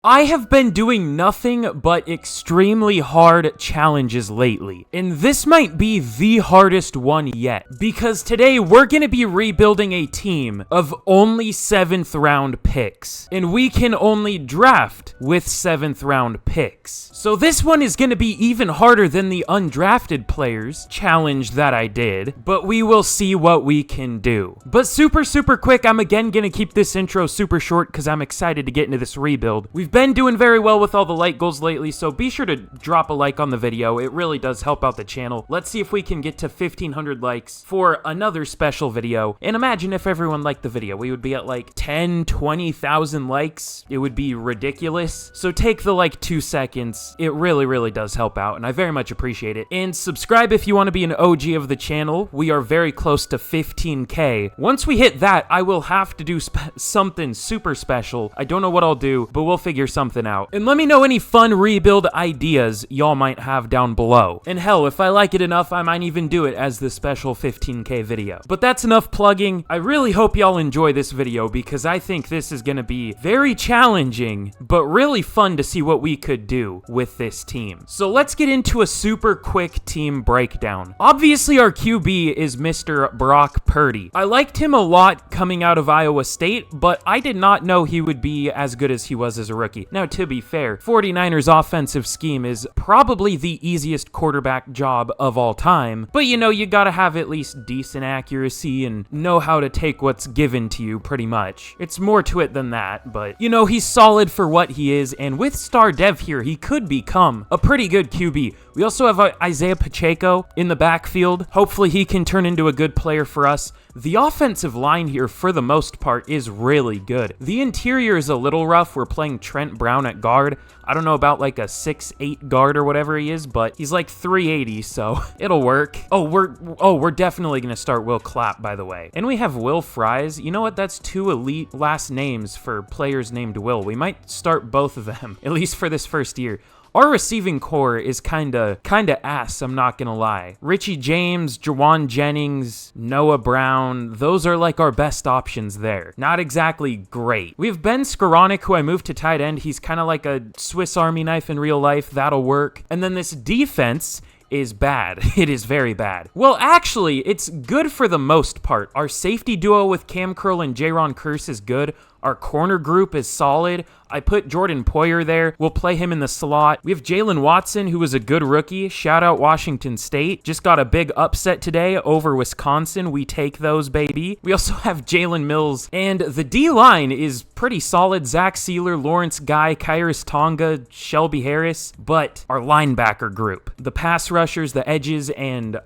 I have been doing nothing but extremely hard challenges lately, and this might be the hardest one yet, because today we're gonna be rebuilding a team of only 7th round picks, and we can only draft with 7th round picks. So this one is gonna be even harder than the undrafted players challenge that I did, but we will see what we can do. But super quick, I'm again gonna keep this intro super short because I'm excited to get into this rebuild. We've been doing very well with all the like goals lately, so be sure to drop a like on the video. It really does help out the channel. Let's see if we can get to 1,500 likes for another special video. And imagine if everyone liked the video. We would be at like 10, 20,000 likes. It would be ridiculous. So take the like 2 seconds. It really does help out, and I very much appreciate it. And subscribe if you want to be an OG of the channel. We are very close to 15K. Once we hit that, I will have to do something super special. I don't know what I'll do, but we'll figure something out. And let me know any fun rebuild ideas y'all might have down below. And hell, if I like it enough, I might even do it as the special 15K video. But that's enough plugging. I really hope y'all enjoy this video because I think this is gonna be very challenging, but really fun to see what we could do with this team. So let's get into a super quick team breakdown. Obviously, our QB is Mr. Brock Purdy. I liked him a lot coming out of Iowa State, but I did not know he would be as good as he was as a rookie. Now, to be fair, 49ers offensive scheme is probably the easiest quarterback job of all time, but you know, you gotta have at least decent accuracy and know how to take what's given to you pretty much. It's more to it than that, but you know, he's solid for what he is, and with star dev here, he could become a pretty good QB. We also have Isaiah Pacheco in the backfield. Hopefully he can turn into a good player for us. The offensive line here, for the most part, is really good. The interior is a little rough. We're playing Trent Brown at guard. I don't know about like a 6'8" guard or whatever he is, but he's like 380, so it'll work. We're definitely gonna start Will Clapp, by the way. And we have Will Fries. You know what? That's 2 elite last names for players named Will. We might start both of them, at least for this first year. Our receiving core is kinda ass, I'm not gonna lie. Richie James, Jawan Jennings, Noah Brown, those are like our best options there. Not exactly great. We have Ben Skoranek, who I moved to tight end. He's kind of like a Swiss Army knife in real life. That'll work. And then this defense is bad. It is very bad. Well, actually, it's good for the most part. Our safety duo with Cam Curl and Jaron Kearse is good. Our corner group is solid. I put Jordan Poyer there. We'll play him in the slot. We have Jalen Watson, who was a good rookie. Shout out Washington State. Just got a big upset today over Wisconsin. We take those, baby. We also have Jalen Mills. And the D-line is pretty solid. Zach Sealer, Lawrence Guy, Kyrus Tonga, Shelby Harris. But our linebacker group, the pass rushers, the edges, and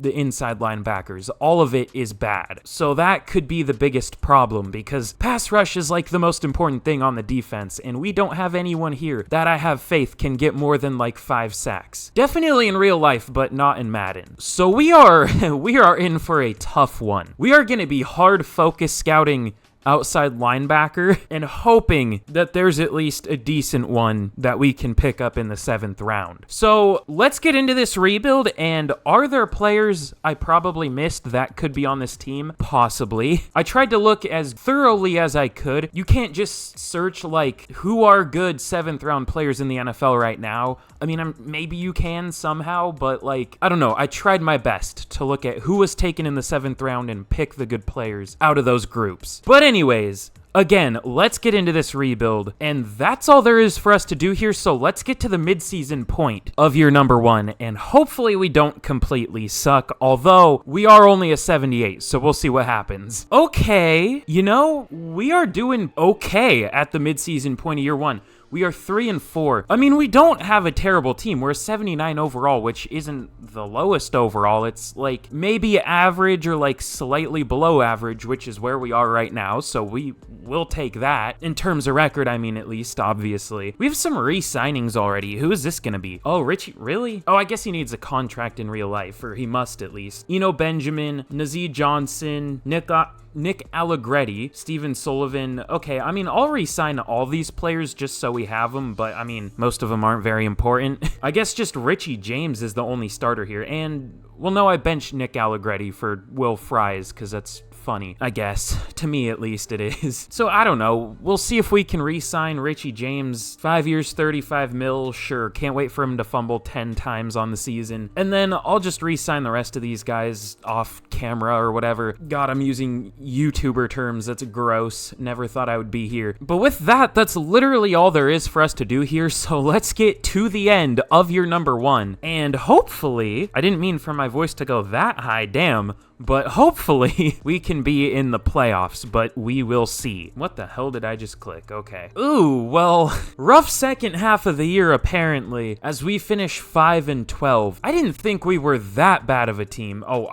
the inside linebackers, all of it is bad. So that could be the biggest problem because pass rush is like the most important thing on the defense, and we don't have anyone here that I have faith can get more than like 5 sacks. Definitely in real life, but not in Madden. So we are in for a tough one. We are going to be hard focus scouting outside linebacker and hoping that there's at least a decent one that we can pick up in the 7th round. So let's get into this rebuild. And are there players I probably missed that could be on this team? Possibly. I tried to look as thoroughly as I could. You can't just search like who are good 7th round players in the NFL right now. I mean, maybe you can somehow, but like, I don't know. I tried my best to look at who was taken in the 7th round and pick the good players out of those groups. But anyways, again, let's get into this rebuild, and that's all there is for us to do here, so let's get to the midseason point of year number 1, and hopefully we don't completely suck, although we are only a 78, so we'll see what happens. Okay, you know, we are doing okay at the midseason point of year 1. We are 3-4. I mean, we don't have a terrible team. We're a 79 overall, which isn't the lowest overall. It's like maybe average or like slightly below average, which is where we are right now. So we will take that. In terms of record, I mean, at least, obviously. We have some re-signings already. Who is this going to be? Oh, Richie, really? Oh, I guess he needs a contract in real life, or he must at least. Eno Benjamin, Nazee Johnson, Nick Allegretti, Steven Sullivan. Okay, I mean, I'll re-sign all these players just so we have them, but I mean, most of them aren't very important. I guess just Richie James is the only starter here, and, well, no, I benched Nick Allegretti for Will Fries, because that's funny, I guess. To me, at least, it is. So, I don't know. We'll see if we can re-sign Richie James. 5 years, 35 mil. Sure, can't wait for him to fumble 10 times on the season. And then I'll just re-sign the rest of these guys off camera or whatever. God, I'm using YouTuber terms. That's gross. Never thought I would be here. But with that, that's literally all there is for us to do here. So let's get to the end of year number 1. And hopefully, I didn't mean for my voice to go that high, damn. But hopefully, we can be in the playoffs, but we will see. What the hell did I just click? Okay. Ooh, well, rough second half of the year, apparently, as we finish 5-12. I didn't think we were that bad of a team. Oh,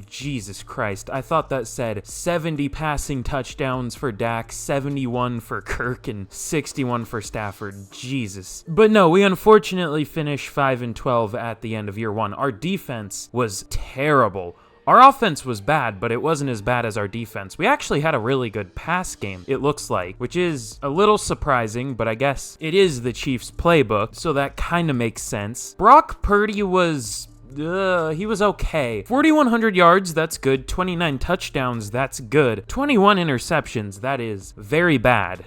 Jesus Christ. I thought that said 70 passing touchdowns for Dak, 71 for Kirk, and 61 for Stafford. Jesus. But no, we unfortunately finished 5-12 at the end of year 1. Our defense was terrible. Our offense was bad, but it wasn't as bad as our defense. We actually had a really good pass game, it looks like, which is a little surprising, but I guess it is the Chiefs' playbook, so that kind of makes sense. Brock Purdy was... he was okay. 4,100 yards, that's good. 29 touchdowns, that's good. 21 interceptions, that is very bad.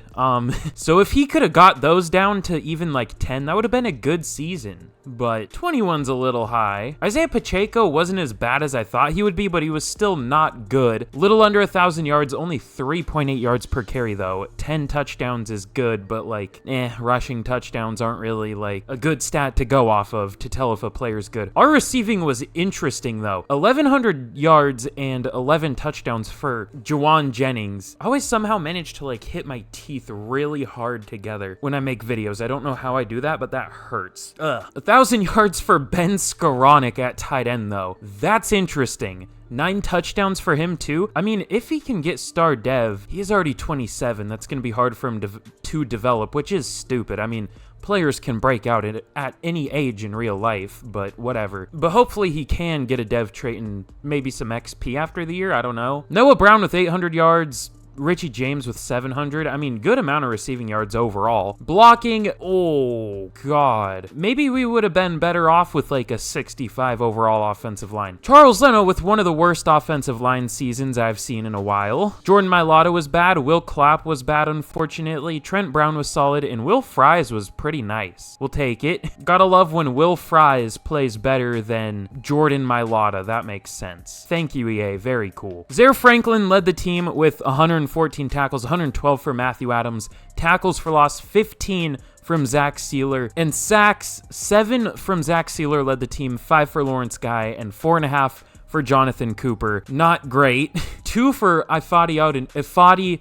So if he could have got those down to even like 10, that would have been a good season. But 21's a little high. Isaiah Pacheco wasn't as bad as I thought he would be, but he was still not good. Little under 1,000 yards, only 3.8 yards per carry though. 10 touchdowns is good, but like, rushing touchdowns aren't really like a good stat to go off of to tell if a player's good. Our receiving was interesting though. 1,100 yards and 11 touchdowns for Juwan Jennings. I always somehow manage to like hit my teeth really hard together when I make videos. I don't know how I do that, but that hurts. 1,000 yards for Ben Skoranek at tight end though. That's interesting. 9 touchdowns for him too. I mean, if he can get star dev, he's already 27. That's going to be hard for him to develop, which is stupid. I mean, players can break out at any age in real life, but whatever. But hopefully he can get a dev trait and maybe some XP after the year. I don't know. Noah Brown with 800 yards. Richie James with 700. I mean, good amount of receiving yards overall. Blocking, oh god. Maybe we would have been better off with like a 65 overall offensive line. Charles Leno with one of the worst offensive line seasons I've seen in a while. Jordan Mailata was bad. Will Clapp was bad, unfortunately. Trent Brown was solid, and Will Fries was pretty nice. We'll take it. Gotta love when Will Fries plays better than Jordan Mailata. That makes sense. Thank you, EA. Very cool. Zaire Franklin led the team with 114 tackles, 112 for Matthew Adams, tackles for loss 15 from Zach Sealer, and sacks 7 from Zach Sealer led the team, 5 for Lawrence Guy, and 4.5 for Jonathan Cooper. Not great. 2 for Ifeadi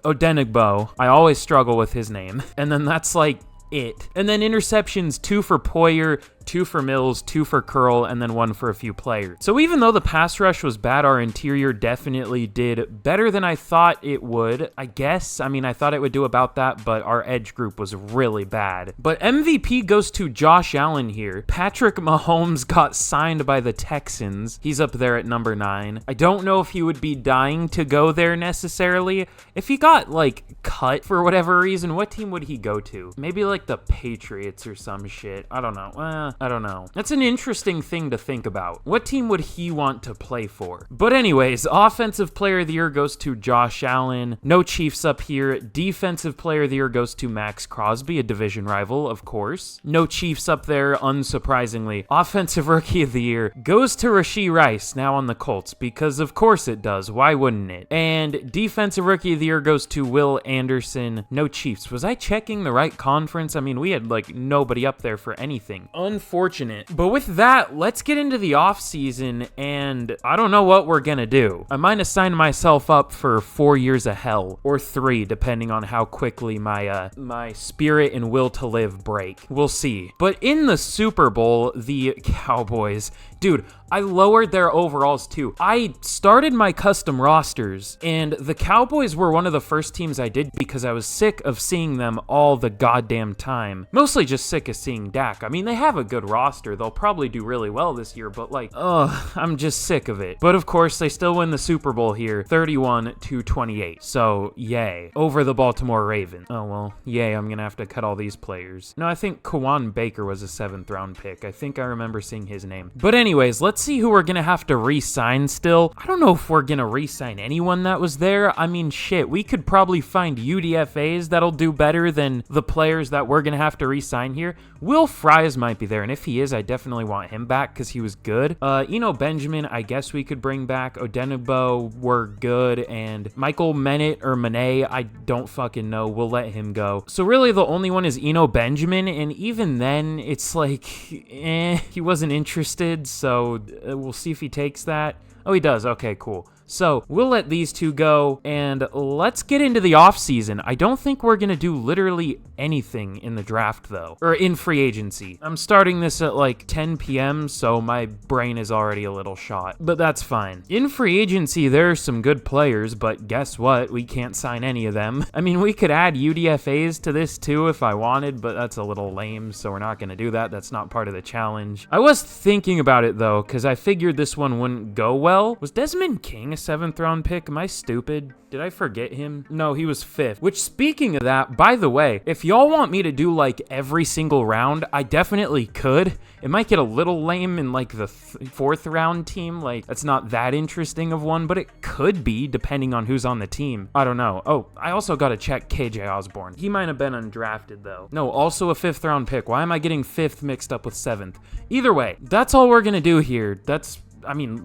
Odenigbo. I always struggle with his name. And then that's like it. And then interceptions, 2 for Poyer, 2 for Mills, 2 for Curl, and then 1 for a few players. So even though the pass rush was bad, our interior definitely did better than I thought it would, I guess. I mean, I thought it would do about that, but our edge group was really bad. But MVP goes to Josh Allen here. Patrick Mahomes got signed by the Texans. He's up there at number 9. I don't know if he would be dying to go there necessarily. If he got, like, cut for whatever reason, what team would he go to? Maybe, like, the Patriots or some shit. I don't know. I don't know. That's an interesting thing to think about. What team would he want to play for? But anyways, Offensive Player of the Year goes to Josh Allen. No Chiefs up here. Defensive Player of the Year goes to Max Crosby, a division rival, of course. No Chiefs up there, unsurprisingly. Offensive Rookie of the Year goes to Rashee Rice, now on the Colts, because of course it does. Why wouldn't it? And Defensive Rookie of the Year goes to Will Anderson. No Chiefs. Was I checking the right conference? I mean, we had like nobody up there for anything. Unfortunate. But with that, let's get into the off season, and I don't know what we're gonna do. I might assign myself up for 4 years of hell, or 3, depending on how quickly my spirit and will to live break. We'll see. But in the Super Bowl, the Cowboys, dude, I lowered their overalls too. I started my custom rosters, and the Cowboys were one of the first teams I did because I was sick of seeing them all the goddamn time. Mostly just sick of seeing Dak. I mean, they have a good roster. They'll probably do really well this year, but like, I'm just sick of it. But of course, they still win the Super Bowl here, 31-28. So, yay. Over the Baltimore Ravens. Oh, well, yay, I'm gonna have to cut all these players. No, I think Kawan Baker was a 7th round pick. I think I remember seeing his name. But anyway, anyways, let's see who we're gonna have to re-sign still. I don't know if we're gonna re-sign anyone that was there. I mean, shit, we could probably find UDFAs that'll do better than the players that we're gonna have to re-sign here. Will Fries might be there, and if he is, I definitely want him back because he was good. Benjamin, I guess we could bring back. Odenigbo, we're good, and Michael Menet or Manet, I don't fucking know. We'll let him go. So really, the only one is Benjamin, and even then, it's like, he wasn't interested, so we'll see if he takes that. Oh, he does. Okay, cool. So we'll let these two go, and let's get into the offseason. I don't think we're going to do literally anything in the draft, though, or in free agency. I'm starting this at like 10 p.m., so my brain is already a little shot, but that's fine. In free agency, there are some good players, but guess what? We can't sign any of them. I mean, we could add UDFAs to this too if I wanted, but that's a little lame, so we're not going to do that. That's not part of the challenge. I was thinking about it, though, because I figured this one wouldn't go well. Was Desmond King a 7th round pick? Am I stupid? Did I forget him? No, he was 5th. Which, speaking of that, by the way, if y'all want me to do like every single round, I definitely could. It might get a little lame in like the 4th round team. Like, that's not that interesting of one, but it could be depending on who's on the team. I don't know. Oh, I also got to check KJ Osborne. He might have been undrafted though. No, also a 5th round pick. Why am I getting 5th mixed up with 7th? Either way, that's all we're gonna do here.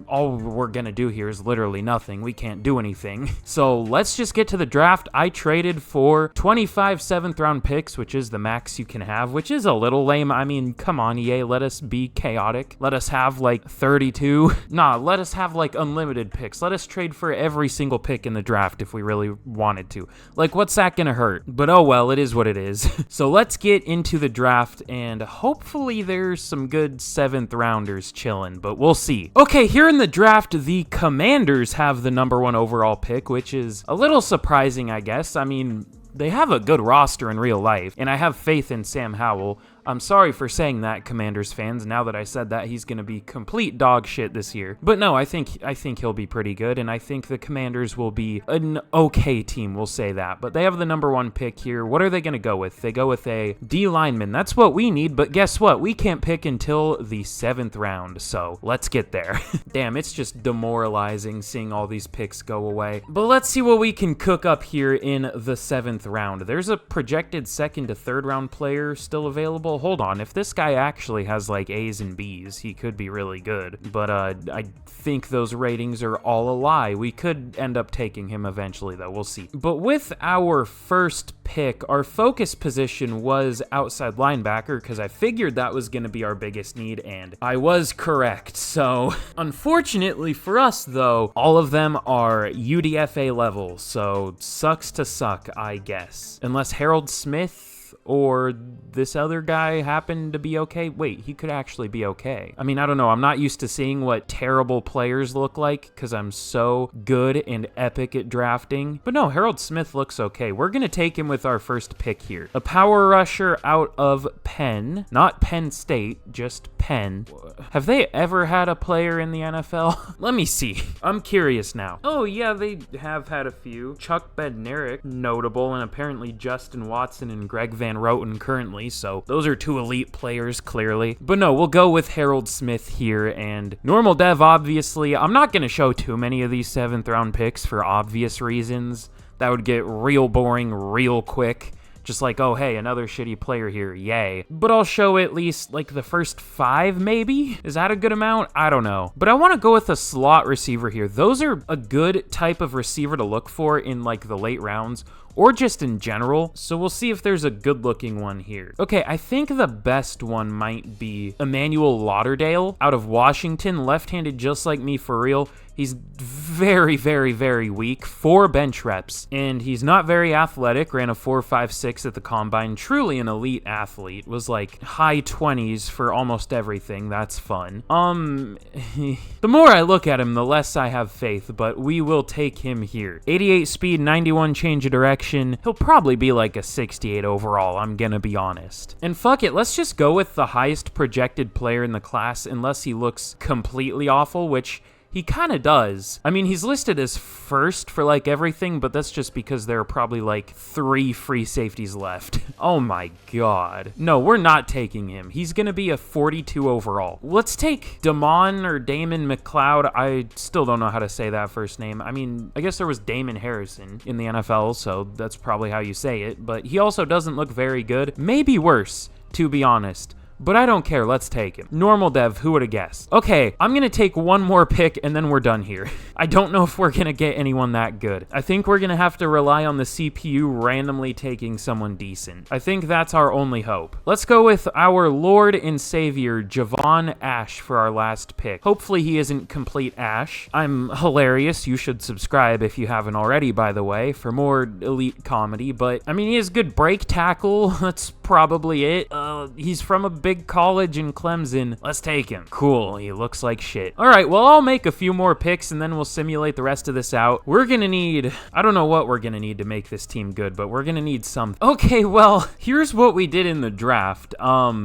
All we're gonna do here is literally nothing. We can't do anything. So let's just get to the draft. I traded for 25 7th round picks, which is the max you can have, which is a little lame. I mean, come on, EA, let us be chaotic. Let us have like 32. Nah, let us have like unlimited picks. Let us trade for every single pick in the draft if we really wanted to. Like, what's that gonna hurt? But oh well, it is what it is. So let's get into the draft, and hopefully there's some good 7th rounders chilling, but we'll see. Okay, here in the draft, the Commanders have the #1 overall pick, which is a little surprising, I guess. I mean, they have a good roster in real life, and I have faith in Sam Howell. I'm sorry for saying that, Commanders fans. Now that I said that, he's going to be complete dog shit this year. But no, I think he'll be pretty good, and I think the Commanders will be an okay team, we'll say that. But they have the #1 pick here. What are they going to go with? They go with a D lineman. That's what we need, but guess what? We can't pick until the 7th round, so let's get there. Damn, it's just demoralizing seeing all these picks go away. But let's see what we can cook up here in the 7th round. There's a projected 2nd to 3rd round player still available. Hold on, if this guy actually has like A's and B's, he could be really good, but I think those ratings are all a lie. We could end up taking him eventually though, we'll see. But with our first pick, our focus position was outside linebacker because I figured that was going to be our biggest need, and I was correct. So unfortunately for us though, all of them are UDFA level, so sucks to suck, I guess. Unless Harold Smith or this other guy happened to be okay. Wait, he could actually be okay. I mean, I don't know. I'm not used to seeing what terrible players look like because I'm so good and epic at drafting. But no, Harold Smith looks okay. We're going to take him with our first pick here. A power rusher out of Penn. Not Penn State, just Penn. Have they ever had a player in the NFL? Let me see. I'm curious now. Oh, yeah, they have had a few. Chuck Bednarik, notable, and apparently Justin Watson and Greg Van Roten currently, so those are 2 elite players, clearly. But no, we'll go with Harold Smith here, and normal dev, obviously. I'm not going to show too many of these 7th round picks for obvious reasons. That would get real boring real quick. Just like, oh, hey, another shitty player here, yay. But I'll show at least, like, the first 5, maybe? Is that a good amount? I don't know. But I want to go with a slot receiver here. Those are a good type of receiver to look for in, like, the late rounds, or just in general, so we'll see if there's a good-looking one here. Okay, I think the best one might be Emmanuel Lauderdale out of Washington, left-handed just like me for real. He's very, very, very weak, 4 bench reps, and he's not very athletic, ran a 4.56 at the combine, truly an elite athlete, was like high 20s for almost everything, that's fun. The more I look at him, the less I have faith, but we will take him here. 88 speed, 91 change of direction, he'll probably be like a 68 overall, I'm gonna be honest. And fuck it, let's just go with the highest projected player in the class, unless he looks completely awful, which He kind of does. I mean, he's listed as first for like everything, but that's just because there are probably like 3 free safeties left. Oh my god. No, we're not taking him. He's gonna be a 42 overall. Let's take Damon or Damon McLeod. I still don't know how to say that first name. I mean, I guess there was Damon Harrison in the NFL, so that's probably how you say it, but he also doesn't look very good. Maybe worse, to be honest. But I don't care, let's take him. Normal dev, who would have guessed? Okay, I'm gonna take one more pick and then we're done here. I don't know if we're gonna get anyone that good. I think we're gonna have to rely on the CPU randomly taking someone decent. I think that's our only hope. Let's go with our Lord and Savior, Javon Ash, for our last pick. Hopefully he isn't complete Ash. I'm hilarious. You should subscribe if you haven't already, by the way, for more elite comedy. But, I mean, he has good break tackle. That's probably it. He's from a big college in Clemson. Let's take him. Cool, he looks like shit. All right, well, I'll make a few more picks and then we'll simulate the rest of this out. We're gonna need, I don't know what we're gonna need to make this team good, but we're gonna need something. Okay, well, here's what we did in the draft.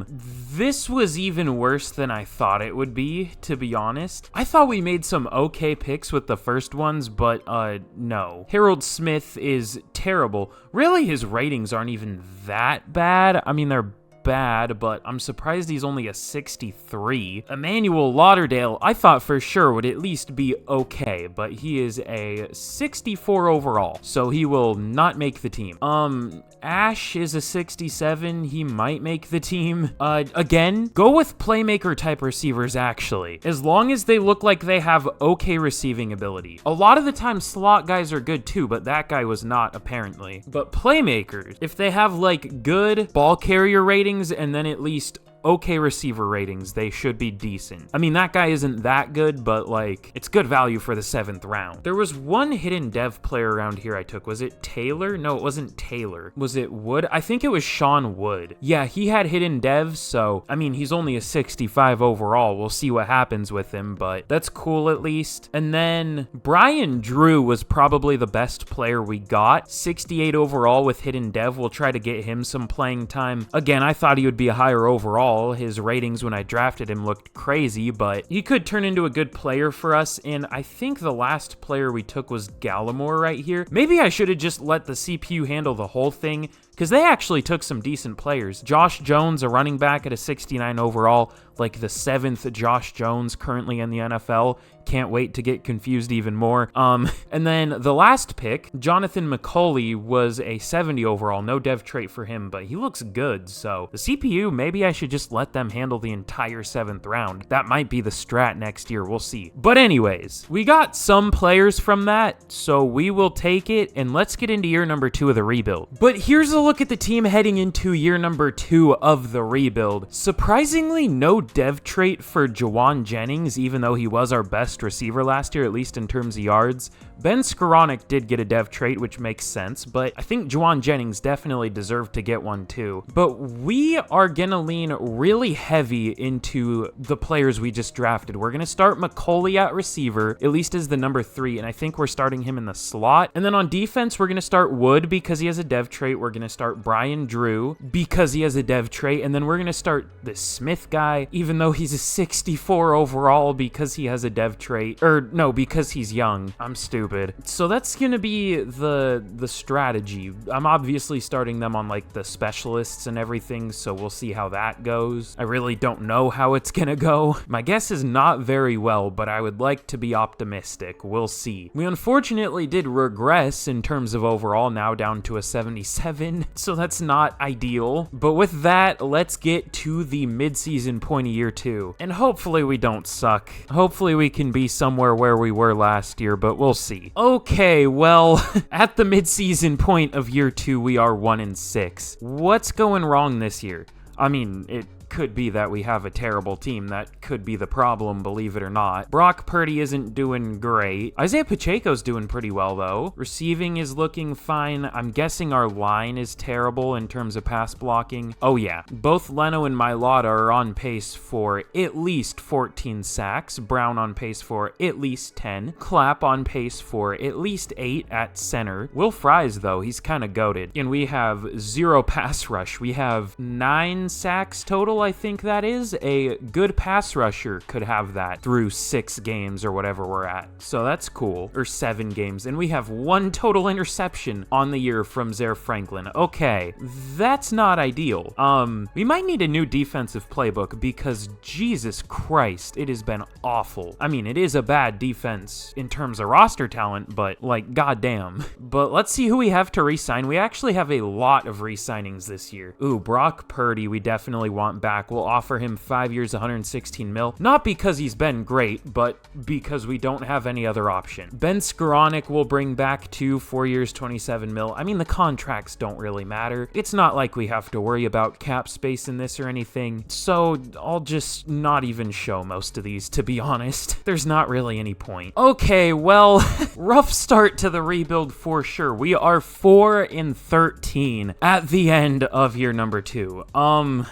This was even worse than I thought it would be, to be honest. I thought we made some okay picks with the first ones, but no. Harold Smith is terrible. Really, his ratings aren't even that bad. I mean, they're bad, but I'm surprised he's only a 63. Emmanuel Lauderdale, I thought for sure would at least be okay, but he is a 64 overall, so he will not make the team. Ash is a 67. He might make the team. Again, go with playmaker type receivers, actually, as long as they look like they have okay receiving ability. A lot of the time, slot guys are good too, but that guy was not, apparently. But playmakers, if they have like good ball carrier ratings and then at least okay receiver ratings, they should be decent. I mean, that guy isn't that good, but like, it's good value for the 7th round. There was one hidden dev player around here I took. Was it Taylor? No, it wasn't Taylor. Was it Wood? I think it was Sean Wood. Yeah, he had hidden devs, so I mean, he's only a 65 overall. We'll see what happens with him, but that's cool at least. And then Brian Drew was probably the best player we got. 68 overall with hidden dev. We'll try to get him some playing time. Again, I thought he would be a higher overall. His ratings when I drafted him looked crazy, but he could turn into a good player for us, and I think the last player we took was Gallimore right here. Maybe I should have just let the CPU handle the whole thing, because they actually took some decent players. Josh Jones, a running back at a 69 overall, like the 7th Josh Jones currently in the NFL. Can't wait to get confused even more. And then the last pick, Jonathan McCauley, was a 70 overall. No dev trait for him, but he looks good. So the CPU, maybe I should just let them handle the entire 7th round. That might be the strat next year. We'll see. But anyways, we got some players from that, so we will take it. And let's get into year number 2 of the rebuild. But here's a look at the team heading into year number 2 of the rebuild. Surprisingly, no dev trait for Jawan Jennings, even though he was our best receiver last year, at least in terms of yards. Ben Skoranek did get a dev trait, which makes sense, but I think Jawan Jennings definitely deserved to get one too. But we are gonna lean really heavy into the players we just drafted. We're gonna start McCauley at receiver, at least as the number 3, and I think we're starting him in the slot. And then on defense, we're gonna start Wood because he has a dev trait. We're gonna start Brian Drew because he has a dev trait, and then we're gonna start the Smith guy, even though he's a 64 overall because he has a dev trait. Or no, because he's young. I'm stupid. So that's gonna be the strategy. I'm obviously starting them on like the specialists and everything, so we'll see how that goes. I really don't know how it's gonna go. My guess is not very well, but I would like to be optimistic. We'll see. We unfortunately did regress in terms of overall, now down to a 77, so that's not ideal. But with that, let's get to the midseason point of year 2, and hopefully we don't suck. Hopefully we can be somewhere where we were last year, but we'll see. Okay, well, at the midseason point of year 2, we are 1-6. What's going wrong this year? I mean, it could be that we have a terrible team. That could be the problem, believe it or not. Brock Purdy isn't doing great. Isaiah Pacheco's doing pretty well, though. Receiving is looking fine. I'm guessing our line is terrible in terms of pass blocking. Oh, yeah. Both Leno and Mailata are on pace for at least 14 sacks. Brown on pace for at least 10. Clapp on pace for at least 8 at center. Will Fries, though, he's kind of goated. And we have 0 pass rush. We have 9 sacks total. total, I think that is. A good pass rusher could have that through 6 games or whatever we're at. So that's cool. Or 7 games. And we have 1 total interception on the year from Zaire Franklin. Okay, that's not ideal. We might need a new defensive playbook because Jesus Christ, it has been awful. I mean, it is a bad defense in terms of roster talent, but like, goddamn. But let's see who we have to re-sign. We actually have a lot of re-signings this year. Ooh, Brock Purdy, we definitely want back. We'll offer him 5 years, 116 mil. Not because he's been great, but because we don't have any other option. Ben Skoranek will bring back to 4 years, 27 mil. I mean, the contracts don't really matter. It's not like we have to worry about cap space in this or anything. So I'll just not even show most of these, to be honest. There's not really any point. Okay, well, rough start to the rebuild for sure. We are 4-13 at the end of year number 2.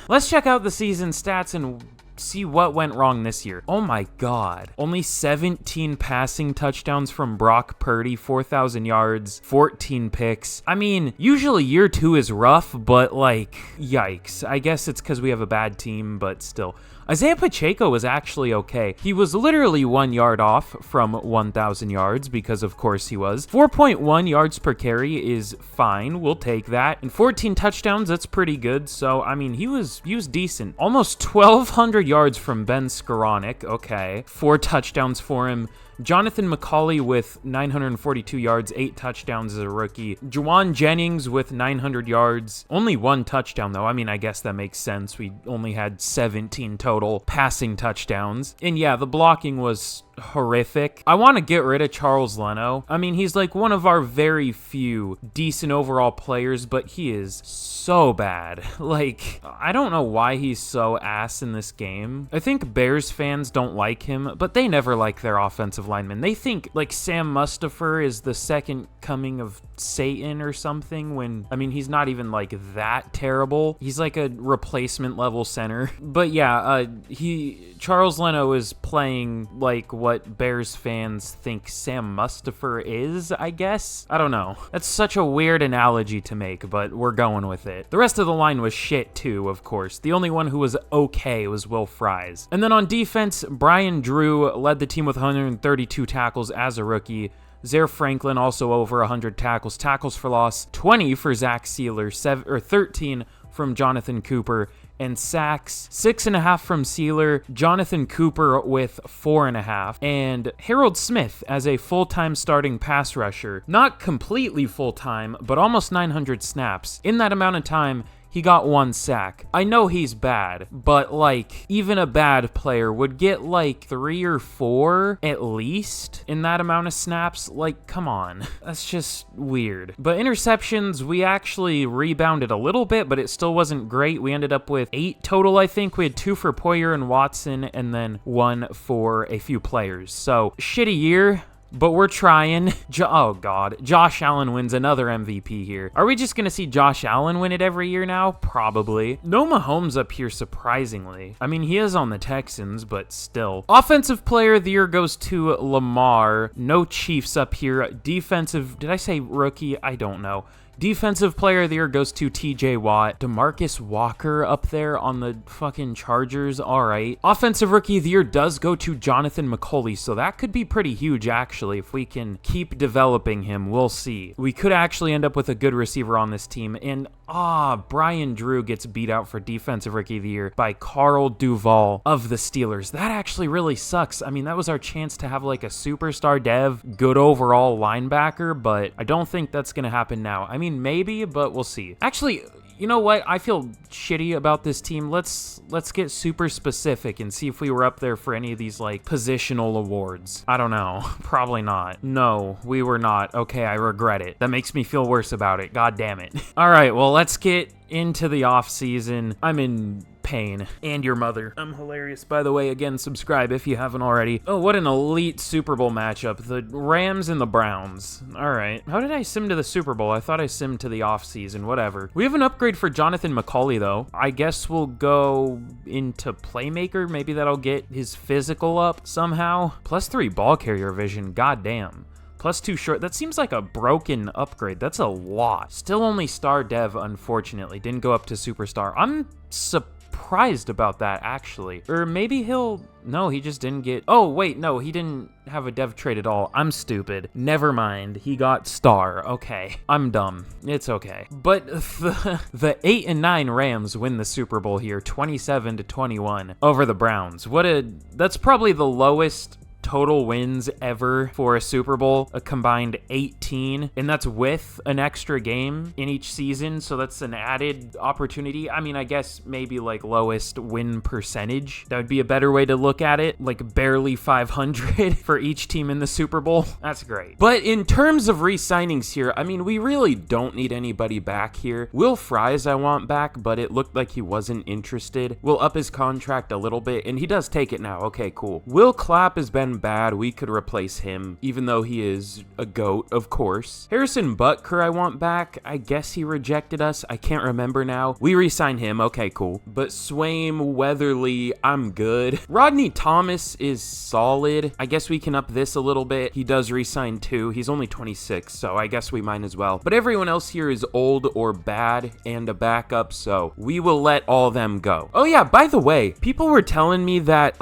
Let's check out the season stats and see what went wrong this year. Oh my god. Only 17 passing touchdowns from Brock Purdy, 4,000 yards, 14 picks. I mean, usually year 2 is rough, but like, yikes. I guess it's because we have a bad team, but still. Isaiah Pacheco was actually okay. He was literally 1 yard off from 1,000 yards because of course he was. 4.1 yards per carry is fine. We'll take that. And 14 touchdowns, that's pretty good. So, I mean, he was decent. Almost 1,200 yards from Ben Skoranek. Okay. 4 touchdowns for him. Jonathan McCauley with 942 yards, 8 touchdowns as a rookie. Juwan Jennings with 900 yards. Only 1 touchdown, though. I mean, I guess that makes sense. We only had 17 total passing touchdowns. And yeah, the blocking was horrific. I want to get rid of Charles Leno. I mean, he's like one of our very few decent overall players, but he is so bad. Like, I don't know why he's so ass in this game. I think Bears fans don't like him, but they never like their offensive linemen. They think like Sam Mustipher is the second coming of Satan or something when, I mean, he's not even like that terrible. He's like a replacement level center. But yeah, Charles Leno is playing like what Bears fans think Sam Mustipher is, I guess. I don't know. That's such a weird analogy to make, but we're going with it. The rest of the line was shit too, of course. The only one who was okay was Will Fries. And then on defense, Brian Drew led the team with 132 tackles as a rookie. Zaire Franklin also over 100 tackles. Tackles for loss, 20 for Zach Sealer, 13 from Jonathan Cooper, and sacks, 6.5 from Sealer, Jonathan Cooper with 4.5, and Harold Smith as a full-time starting pass rusher. Not completely full-time, but almost 900 snaps. In that amount of time, he got 1 sack. I know he's bad, but like, even a bad player would get like 3 or 4 at least in that amount of snaps. Like, come on. That's just weird. But interceptions, we actually rebounded a little bit, but it still wasn't great. We ended up with 8 total, I think. We had 2 for Poyer and Watson, and then 1 for a few players. So, shitty year. But we're trying. Oh, God. Josh Allen wins another MVP here. Are we just going to see Josh Allen win it every year now? Probably. No Mahomes up here, surprisingly. I mean, he is on the Texans, but still. Offensive player of the year goes to Lamar. No Chiefs up here. Defensive, did I say rookie? I don't know. Defensive player of the year goes to TJ Watt. DeMarcus Walker up there on the fucking Chargers. All right. Offensive rookie of the year does go to Jonathan McCauley, so that could be pretty huge, actually, if we can keep developing him. We'll see. We could actually end up with a good receiver on this team, and Brian Drew gets beat out for defensive rookie of the year by Carl Duvall of the Steelers. That actually really sucks. I mean, that was our chance to have like a superstar dev, good overall linebacker, but I don't think that's going to happen now. I mean, maybe, but we'll see. Actually, you know what? I feel shitty about this team. Let's get super specific and see if we were up there for any of these like positional awards. I don't know. Probably not. No, we were not. Okay, I regret it. That makes me feel worse about it. God damn it. All right, well, let's get into the off season. I'm in pain. And your mother. I'm hilarious, by the way. Again, subscribe if you haven't already. Oh, what an elite Super Bowl matchup. The Rams and the Browns. All right. How did I sim to the Super Bowl? I thought I simmed to the offseason. Whatever. We have an upgrade for Jonathan McCauley, though. I guess we'll go into Playmaker. Maybe that'll get his physical up somehow. +3 ball carrier vision. Goddamn. +2 short. That seems like a broken upgrade. That's a lot. Still only star dev, unfortunately. Didn't go up to superstar. I'm surprised surprised about that, actually. Or maybe no, he just didn't get... Oh, wait, no, he didn't have a dev trade at all. I'm stupid. Never mind. He got star. Okay. I'm dumb. It's okay. But the 8 and 9 Rams win the Super Bowl here, 27-21 over the Browns. That's probably the lowest total wins ever for a Super Bowl, a combined 18, and that's with an extra game in each season, so that's an added opportunity. I mean, I guess maybe like lowest win percentage. That would be a better way to look at it, like barely 500 for each team in the Super Bowl. That's great. But in terms of re-signings here, I mean, we really don't need anybody back here. Will Fries I want back, but it looked like he wasn't interested. We'll up his contract a little bit, and he does take it now. Okay, cool. Will Clapp has been bad. We could replace him, even though he is a GOAT, of course. Harrison Butker I want back. I guess he rejected us. I can't remember now. We re-signed him. Okay, cool. But Swaim, Weatherly, I'm good. Rodney Thomas is solid. I guess we can up this a little bit. He does re-sign too. He's only 26, so I guess we might as well. But everyone else here is old or bad and a backup, so we will let all them go. Oh yeah, by the way, people were telling me that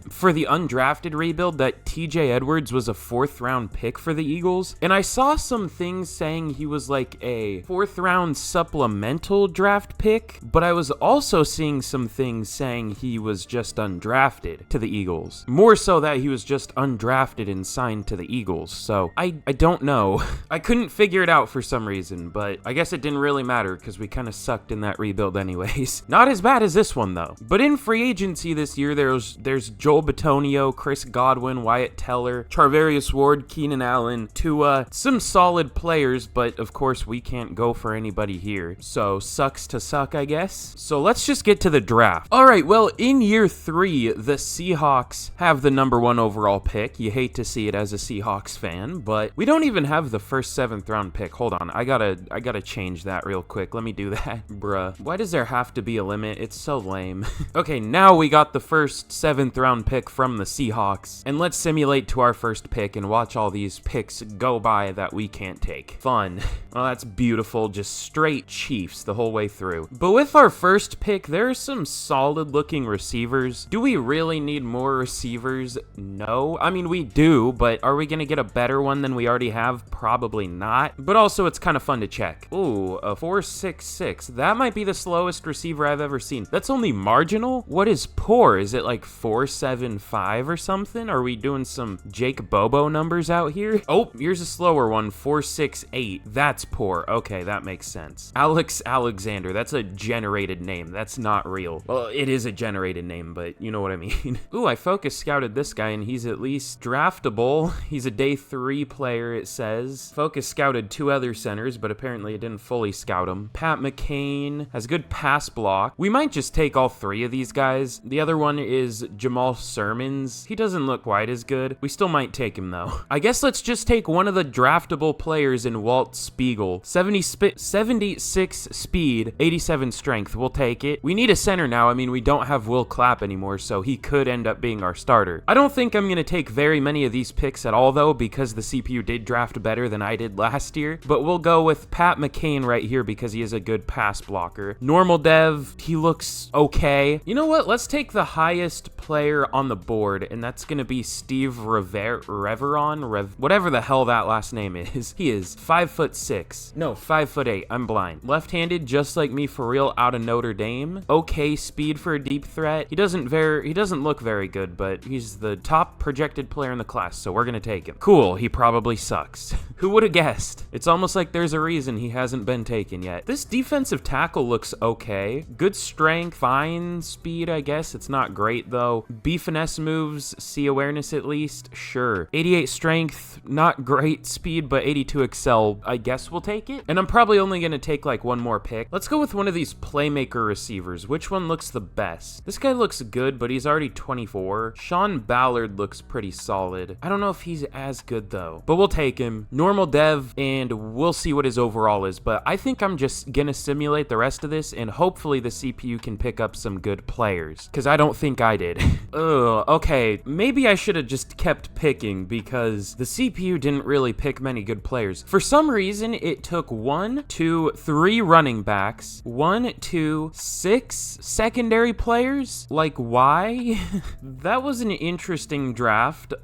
for the undrafted rebuild that TJ Edwards was a 4th round pick for the Eagles, and I saw some things saying he was like a 4th round supplemental draft pick, but I was also seeing some things saying he was just undrafted to the Eagles. More so that he was just undrafted and signed to the Eagles, so I don't know. I couldn't figure it out for some reason, but I guess it didn't really matter because we kind of sucked in that rebuild anyways. Not as bad as this one though. But in free agency this year, there's Joel Bitonio, Chris Godwin, Wyatt Teller, Charvarius Ward, Keenan Allen, Tua, some solid players, but of course we can't go for anybody here. So sucks to suck, I guess. So let's just get to the draft. All right, well, in year 3, the Seahawks have the #1 overall pick. You hate to see it as a Seahawks fan, but we don't even have the first 7th round pick. Hold on, I gotta change that real quick. Let me do that. Bruh, why does there have to be a limit? It's so lame. Okay, now we got the first 7th round pick from the Seahawks, and let's simulate to our first pick and watch all these picks go by that we can't take. Fun. Well, that's beautiful. Just straight Chiefs the whole way through. But with our first pick, there are some solid looking receivers. Do we really need more receivers? No. I mean, we do, but are we going to get a better one than we already have? Probably not. But also, it's kind of fun to check. Ooh, a 4.66. That might be the slowest receiver I've ever seen. That's only marginal? What is poor? Is it like 4.75 or something? Are we doing some Jake Bobo numbers out here? Oh, here's a slower one, 4.68. That's poor. Okay, that makes sense. Alex Alexander. That's a generated name. That's not real. Well, it is a generated name, but you know what I mean. Ooh, I focus scouted this guy, and he's at least draftable. He's a day 3 player, it says. Focus scouted 2 other centers, but apparently it didn't fully scout him. Pat McCain has good pass block. We might just take all 3 of these guys. The other one is Jamal Sermons. He doesn't look quite as good. We still might take him though. I guess let's just take one of the draftable players in Walt Spiegel. 76 speed, 87 strength. We'll take it. We need a center now. I mean, we don't have Will Clapp anymore, so he could end up being our starter. I don't think I'm going to take very many of these picks at all though, because the CPU did draft better than I did last year. But we'll go with Pat McCain right here because he is a good pass blocker. Normal dev, he looks okay. You know what? Let's take the highest player on the board, and that's going to be Steve Reveron, whatever the hell that last name is. He is 5'6". No, 5'8". I'm blind. Left-handed, just like me for real, out of Notre Dame. Okay speed for a deep threat. He doesn't look very good, but he's the top projected player in the class, so we're going to take him. Cool, he probably sucks. Who would have guessed? It's almost like there's a reason he hasn't been taken yet. This defensive tackle looks okay. Good strength, fine speed, I guess. It's not great though. B finesse moves, C awareness at least, sure. 88 strength, not great speed, but 82 excel, I guess we'll take it. And I'm probably only gonna take like one more pick. Let's go with one of these playmaker receivers. Which one looks the best? This guy looks good, but he's already 24. Sean Ballard looks pretty solid. I don't know if he's as good though, but we'll take him. Normal dev, and we'll see what his overall is, but I think I'm just gonna simulate the rest of this, and hopefully the CPU can pick up some good players, because I don't think I did. Ugh, okay, maybe I should have just kept picking because the CPU didn't really pick many good players. For some reason, it took 1, 2, 3 running backs, 1, 2, 6 secondary players. Like, why? That was an interesting draft.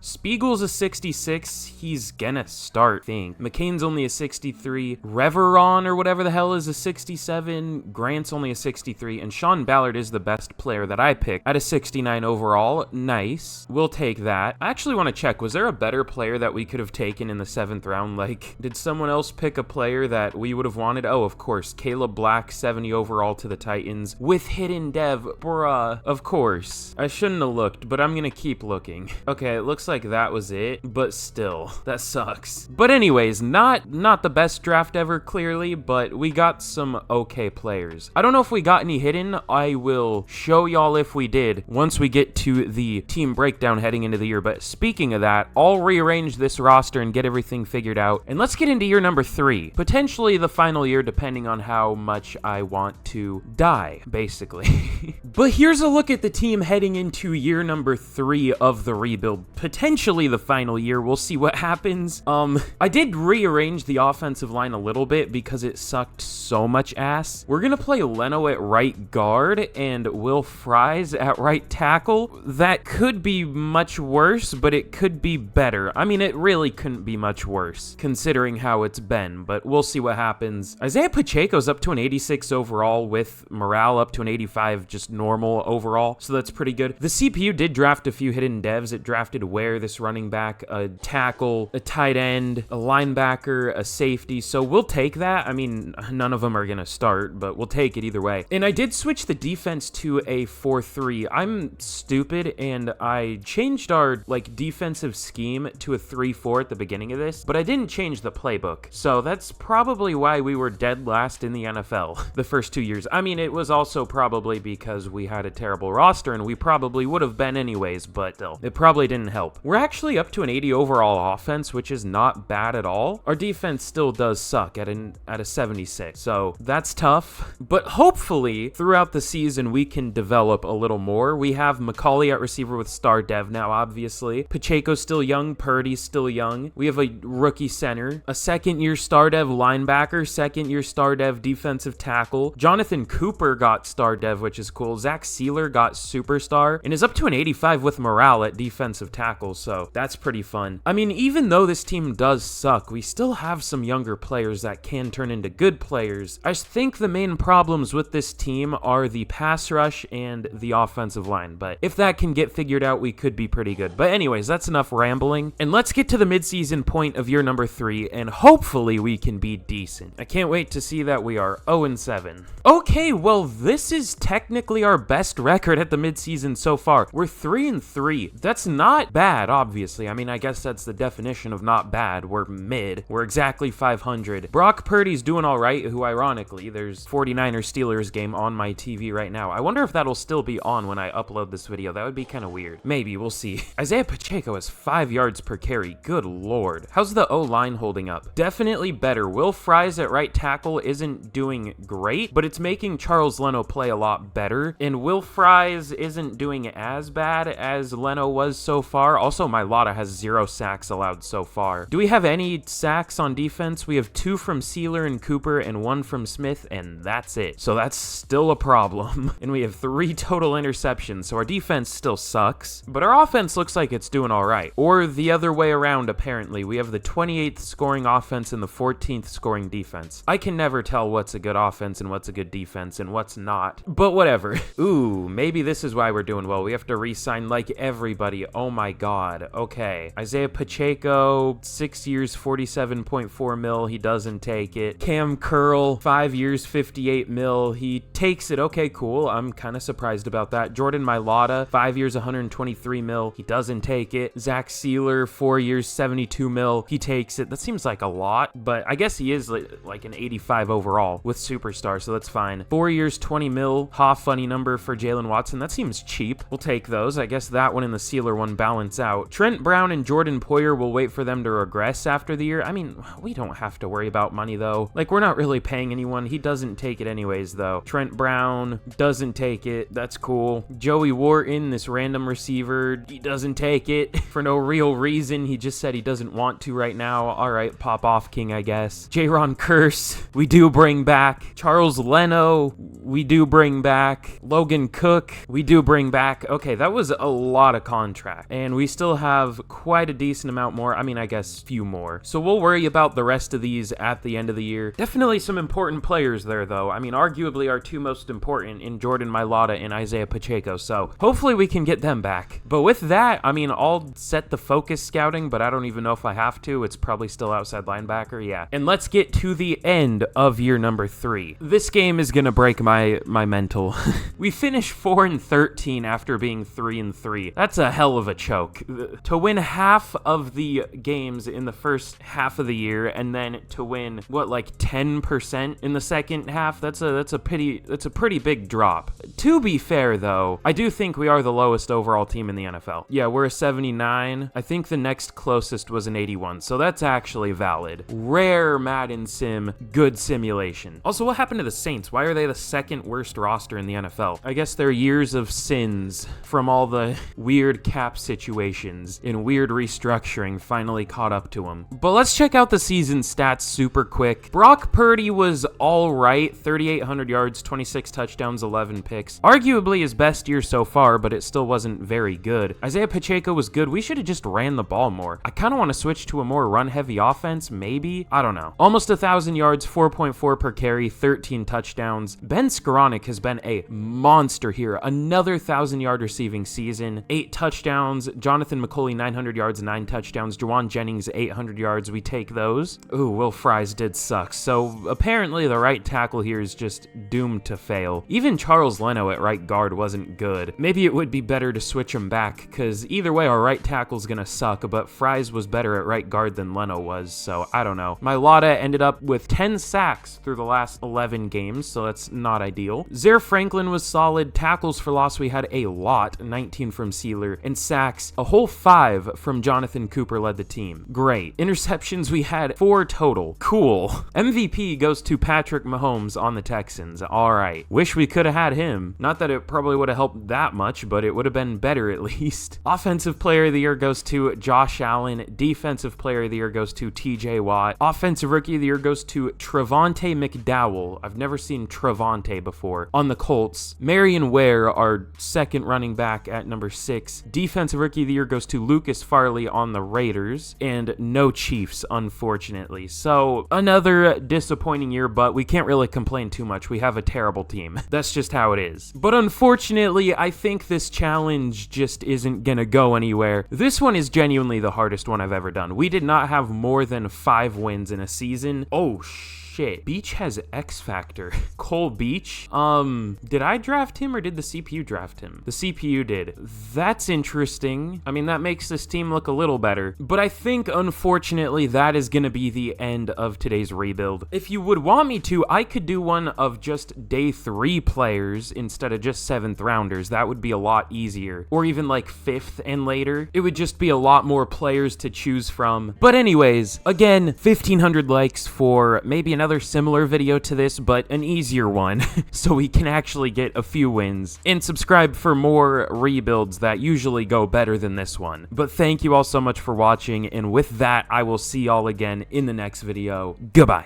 Spiegel's a 66. He's gonna start, I think. McCain's only a 63. Reveron or whatever the hell is a 67. Grant's only a 63. And Sean Ballard is the best player that I picked at a 69 overall. Nice. We'll take that. I actually want to check. Was there a better player that we could have taken in the 7th round? Like, did someone else pick a player that we would have wanted? Oh, of course. Caleb Black, 70 overall to the Titans with hidden dev. Bruh. Of course. I shouldn't have looked, but I'm going to keep looking. Okay, it looks like that was it, but still, that sucks. But anyways, not the best draft ever, clearly, but we got some okay players. I don't know if we got any hidden. I will show y'all if we did once we get to the team breakdown heading into the year. But speaking of that, I'll rearrange this roster and get everything figured out. And let's get into year number 3. Potentially the final year, depending on how much I want to die, basically. But here's a look at the team heading into year number 3 of the rebuild. Potentially the final year. We'll see what happens. I did rearrange the offensive line a little bit because it sucked so much ass. We're gonna play Leno at right guard and Will Fries at right tackle. That could be much worse, but it could be better. I mean, it really couldn't be much worse considering how it's been, but we'll see what happens. Isaiah Pacheco's up to an 86 overall with morale up to an 85 just normal overall, so that's pretty good. The CPU did draft a few hidden devs. It drafted Ware, this running back, a tackle, a tight end, a linebacker, a safety, so we'll take that. I mean, none of them are gonna start, but we'll take it either way. And I did switch the defense to a 4-3. I'm stupid, and I changed our, like, defensive scheme to a 3-4 at the beginning of this, but I didn't change the playbook, so that's probably why we were dead last in the NFL the first 2 years. I mean, it was also probably because we had a terrible roster, and we probably would have been anyways, but still, it probably didn't help. We're actually up to an 80 overall offense, which is not bad at all. Our defense still does suck at a 76, so that's tough, but hopefully throughout the season we can develop a little more. We have McCauley at receiver with star dev now, obviously. Pacheco's still young, Purdy's still young. We have a rookie center, a second-year star dev linebacker, second-year star dev defensive tackle. Jonathan Cooper got star dev, which is cool. Zach Sealer got superstar and is up to an 85 with morale at defensive tackle, so that's pretty fun. I mean, even though this team does suck, we still have some younger players that can turn into good players. I think the main problems with this team are the pass rush and the offensive line, but if that can get figured out, we could be pretty good. But anyways, that's enough rambling, and let's get to the midseason point of year number 3, and hopefully we can be decent. I can't wait to see that we are 0-7. Okay, well, this is technically our best record at the midseason so far. We're 3-3. That's not bad, obviously. I mean, I guess that's the definition of not bad. We're mid. We're exactly 500. Brock Purdy's doing all right, who ironically, there's 49ers Steelers game on my TV right now. I wonder if that'll still be on when I upload this video. That would be kind of weird. Maybe, we'll see. Isaiah Pacheco has 5 yards per carry. Good lord. How's the O-line holding up? Definitely better. Will Fries at right tackle isn't doing great, but it's making Charles Leno play a lot better, and Will Fries isn't doing as bad as Leno was so far. Also, Mailata has 0 sacks allowed so far. Do we have any sacks on defense? We have 2 from Sealer and Cooper and 1 from Smith, and that's it. So that's still a problem. And we have 3 total interceptions, so our defense still sucks, but our offense looks like it's doing all right. Or the other way around, apparently. We have the 28th scoring offense and the 14th scoring defense. I can never tell what's a good offense and what's a good defense and what's not, but whatever. Ooh, maybe this is why we're doing well. We have to re-sign like everybody. Oh my god. Okay. Isaiah Pacheco, 6 years, 47.4 mil. He doesn't take it. Cam Curl, 5 years, 58 mil. He takes it. Okay, cool. I'm kind of surprised about that. Jordan Mailata, 5 years, 123 mil. He doesn't take it. Zach Sealer, 4 years, 72 mil. He takes it. That seems like a lot, but I guess he is like an 85 overall with superstar, so that's fine. 4 years, 20 mil. Funny number for Jalen Watson. That seems cheap. We'll take those. I guess that one and the Sealer one balance out. Trent Brown and Jordan Poyer, will wait for them to regress after the year. I mean, we don't have to worry about money, though. Like, we're not really paying anyone. He doesn't take it anyways, though. Trent Brown doesn't take it. That's cool. Joey Wharton, this random receiver, he doesn't take it for no real reason. He just said he doesn't want to right now. All right, pop off, King, I guess. J-Ron Curse, we do bring back. Charles Leno, we do bring back. Logan Cook, we do bring back. Okay, that was a lot of contract, and we still have quite a decent amount more. I mean, I guess few more. So we'll worry about the rest of these at the end of the year. Definitely some important players there, though. I mean, arguably our two most important in Jordan Mailata and Isaiah Pacheco, so hopefully we can get them back. But with that, I mean, I'll set the focus scouting, but I don't even know if I have to. It's probably still outside linebacker, yeah. And let's get to the end of year number 3. This game is gonna break my mental. We finished 4-13 after being 3-3. That's a hell of a choke. To win half of the games in the first half of the year, and then to win what, like 10% in the second half, that's a pretty big drop. To be fair though, I do think we are the lowest overall team in the NFL. Yeah, we're a 79. I think the next closest was an 81, so that's actually valid. Rare Madden sim, good simulation. Also, what happened to the Saints? Why are they the second worst roster in the NFL? I guess their years of sins from all the weird cap situations and weird restructuring finally caught up to them. But let's check out the season stats super quick. Brock Purdy was all right, 3,800 yards, 26 touchdowns, 11 picks. Arguably his best year so far, but it still wasn't very good. Isaiah Pacheco was good. We should have just ran the ball more. I kind of want to switch to a more run-heavy offense, maybe? I don't know. Almost 1,000 yards, 4.4 per carry, 13 touchdowns. Ben Skoranek has been a monster here. Another 1,000-yard receiving season, 8 touchdowns. Jonathan McCulley, 900 yards, 9 touchdowns. Juwan Jennings, 800 yards. We take those. Ooh, Will Fries did suck. So apparently the right tackle here is just doomed to fail. Even Charles Leno at right guard wasn't good. Maybe it would be better to switch him back, because either way our right tackle's gonna suck, but Fries was better at right guard than Leno was, so I don't know. Mailata ended up with 10 sacks through the last 11 games, so that's not ideal. Zaire Franklin was solid. Tackles for loss we had a lot, 19 from Sealer, and sacks, a whole 5 from Jonathan Cooper led the team. Great. Interceptions we had 4 total. Cool. MVP goes to Patrick Mahomes on the Texans. Alright. Wish we could have had him. Not that it probably would have helped that much, but it would have been better at least. Offensive Player of the Year goes to Josh Allen. Defensive Player of the Year goes to TJ Watt. Offensive Rookie of the Year goes to Trevonte McDowell. I've never seen Trevonte before. On the Colts. Marion Ware, our second running back at number 6. Defensive Rookie of the Year goes to Lucas Farley on the Raiders. And no Chiefs, unfortunately. So another disappointing year, but we can't really complain too much. We have a terrible team. That's just how it is. But unfortunately, I think this challenge just isn't gonna go anywhere. This one is genuinely the hardest one I've ever done. We did not have more than 5 wins in a season. Oh, shit. Beach has X Factor. Cole Beach? Did I draft him or did the CPU draft him? The CPU did. That's interesting. I mean, that makes this team look a little better. But I think, unfortunately, that is gonna be the end of today's rebuild. If you would want me to, I could do one of just day 3 players instead of just 7th rounders. That would be a lot easier. Or even like 5th and later. It would just be a lot more players to choose from. But anyways, again, 1,500 likes for maybe another similar video to this, but an easier one, so we can actually get a few wins. And subscribe for more rebuilds that usually go better than this one. But thank you all so much for watching, and with that, I will see y'all again in the next video. Goodbye.